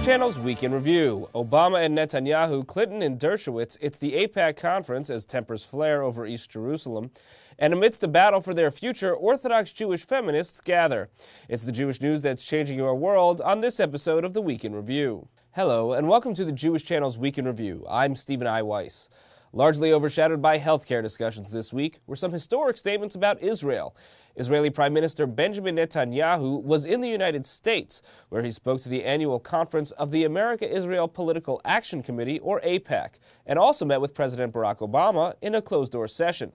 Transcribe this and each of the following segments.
Channel's Week in Review. Obama and Netanyahu, Clinton and Dershowitz. It's the AIPAC conference as tempers flare over East Jerusalem. And amidst the battle for their future, orthodox Jewish feminists gather. It's the Jewish news that's changing your world on this episode of the Week in Review. Hello, and welcome to the Jewish Channel's Week in Review. I'm Stephen I. Weiss. Largely overshadowed by healthcare discussions this week were some historic statements about Israel. Israeli Prime Minister Benjamin Netanyahu was in the United States, where he spoke to the annual conference of the America-Israel Political Action Committee, or AIPAC, and also met with President Barack Obama in a closed-door session.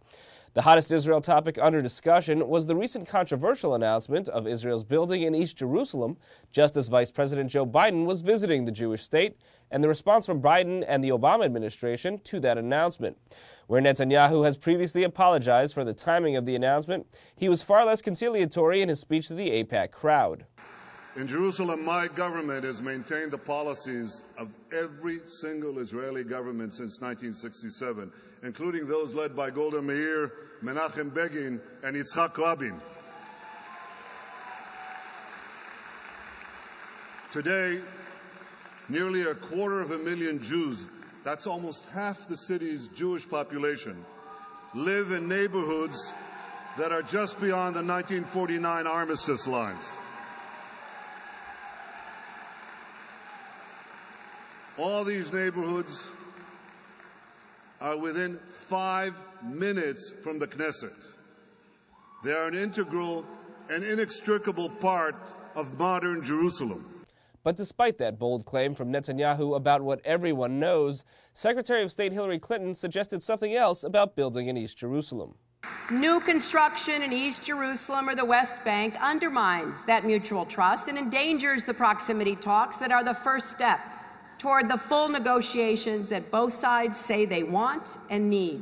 The hottest Israel topic under discussion was the recent controversial announcement of Israel's building in East Jerusalem, just as Vice President Joe Biden was visiting the Jewish state, and the response from Biden and the Obama administration to that announcement. Where Netanyahu has previously apologized for the timing of the announcement, he was far less conciliatory in his speech to the AIPAC crowd. In Jerusalem, my government has maintained the policies of every single Israeli government since 1967, including those led by Golda Meir, Menachem Begin, and Yitzhak Rabin. Today, nearly 250,000 Jews, that's almost half the city's Jewish population, live in neighborhoods that are just beyond the 1949 armistice lines. All these neighborhoods are within 5 minutes from the Knesset. They are an integral and inextricable part of modern Jerusalem. But despite that bold claim from Netanyahu about what everyone knows, Secretary of State Hillary Clinton suggested something else about building in East Jerusalem. New construction in East Jerusalem or the West Bank undermines that mutual trust and endangers the proximity talks that are the first step toward the full negotiations that both sides say they want and need.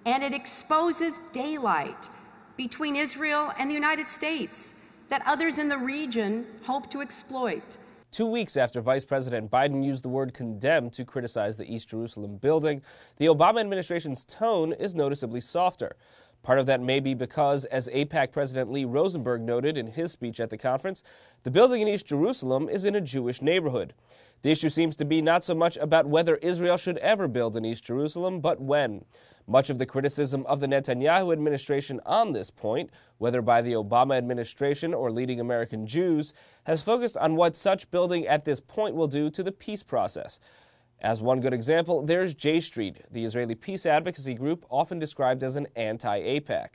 And it exposes daylight between Israel and the United States that others in the region hope to exploit. 2 weeks after Vice President Biden used the word condemn to criticize the East Jerusalem building, the Obama administration's tone is noticeably softer. Part of that may be because, as AIPAC President Lee Rosenberg noted in his speech at the conference, the building in East Jerusalem is in a Jewish neighborhood. The issue seems to be not so much about whether Israel should ever build in East Jerusalem, but when. Much of the criticism of the Netanyahu administration on this point, whether by the Obama administration or leading American Jews, has focused on what such building at this point will do to the peace process. As one good example, there's J Street, the Israeli peace advocacy group often described as an anti-AIPAC.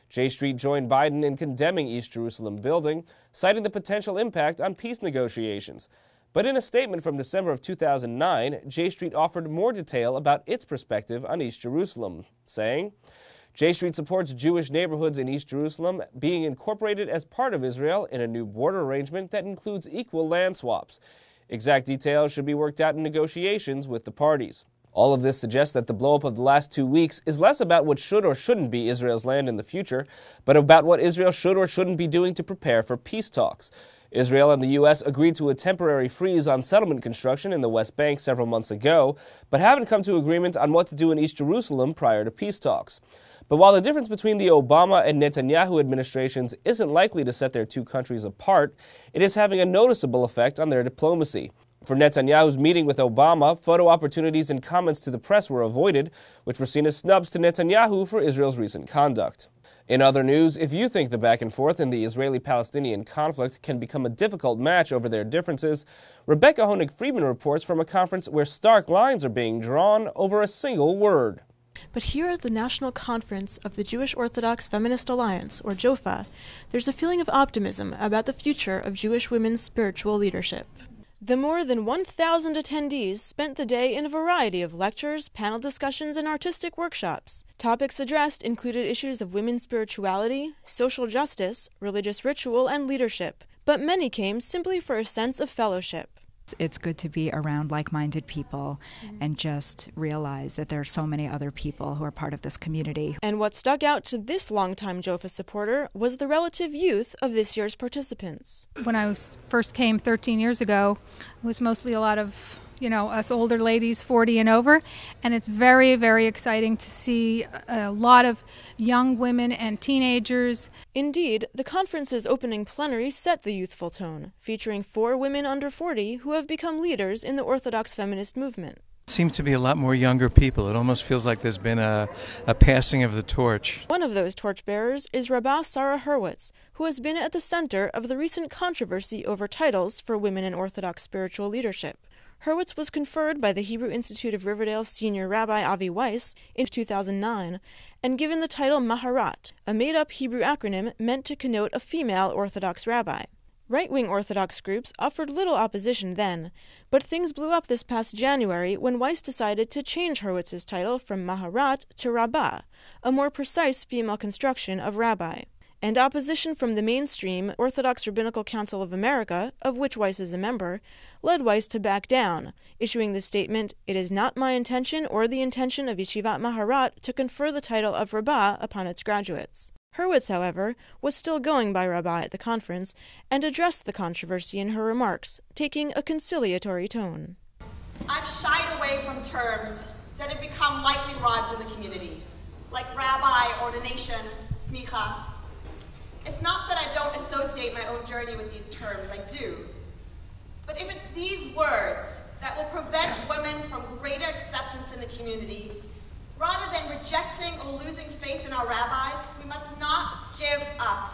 J Street joined Biden in condemning East Jerusalem building, citing the potential impact on peace negotiations. But in a statement from December of 2009, J Street offered more detail about its perspective on East Jerusalem, saying, J Street supports Jewish neighborhoods in East Jerusalem being incorporated as part of Israel in a new border arrangement that includes equal land swaps. Exact details should be worked out in negotiations with the parties. All of this suggests that the blowup of the last 2 weeks is less about what should or shouldn't be Israel's land in the future, but about what Israel should or shouldn't be doing to prepare for peace talks. Israel and the U.S. agreed to a temporary freeze on settlement construction in the West Bank several months ago, but haven't come to agreement on what to do in East Jerusalem prior to peace talks. But while the difference between the Obama and Netanyahu administrations isn't likely to set their two countries apart, it is having a noticeable effect on their diplomacy. For Netanyahu's meeting with Obama, photo opportunities and comments to the press were avoided, which were seen as snubs to Netanyahu for Israel's recent conduct. In other news, if you think the back and forth in the Israeli-Palestinian conflict can become a difficult match over their differences, Rebecca Honig-Friedman reports from a conference where stark lines are being drawn over a single word. But here at the National Conference of the Jewish Orthodox Feminist Alliance, or JOFA, there's a feeling of optimism about the future of Jewish women's spiritual leadership. The more than 1,000 attendees spent the day in a variety of lectures, panel discussions, and artistic workshops. Topics addressed included issues of women's spirituality, social justice, religious ritual, and leadership. But many came simply for a sense of fellowship. It's good to be around like-minded people and just realize that there are so many other people who are part of this community. And what stuck out to this longtime JOFA supporter was the relative youth of this year's participants. When I first came 13 years ago, it was mostly a lot of us older ladies 40 and over. And it's very, very exciting to see a lot of young women and teenagers. Indeed, the conference's opening plenary set the youthful tone, featuring 4 women under 40 who have become leaders in the Orthodox feminist movement. Seems to be a lot more younger people. It almost feels like there's been a passing of the torch. One of those torchbearers is Rabbah Sarah Hurwitz, who has been at the center of the recent controversy over titles for women in Orthodox spiritual leadership. Hurwitz was conferred by the Hebrew Institute of Riverdale's senior rabbi Avi Weiss in 2009 and given the title Maharat, a made-up Hebrew acronym meant to connote a female Orthodox rabbi. Right-wing Orthodox groups offered little opposition then, but things blew up this past January when Weiss decided to change Hurwitz's title from Maharat to Rabbah, a more precise female construction of rabbi. And opposition from the mainstream Orthodox Rabbinical Council of America, of which Weiss is a member, led Weiss to back down, issuing the statement, "It is not my intention or the intention of Yeshivat Maharat to confer the title of Rabbah upon its graduates." Hurwitz, however, was still going by Rabbah at the conference and addressed the controversy in her remarks, taking a conciliatory tone. I've shied away from terms that have become lightning rods in the community, like rabbi, ordination, smicha. It's not that I don't associate my own journey with these terms, I do. But if it's these words that will prevent women from greater acceptance in the community, rather than rejecting or losing faith in our rabbis, we must not give up.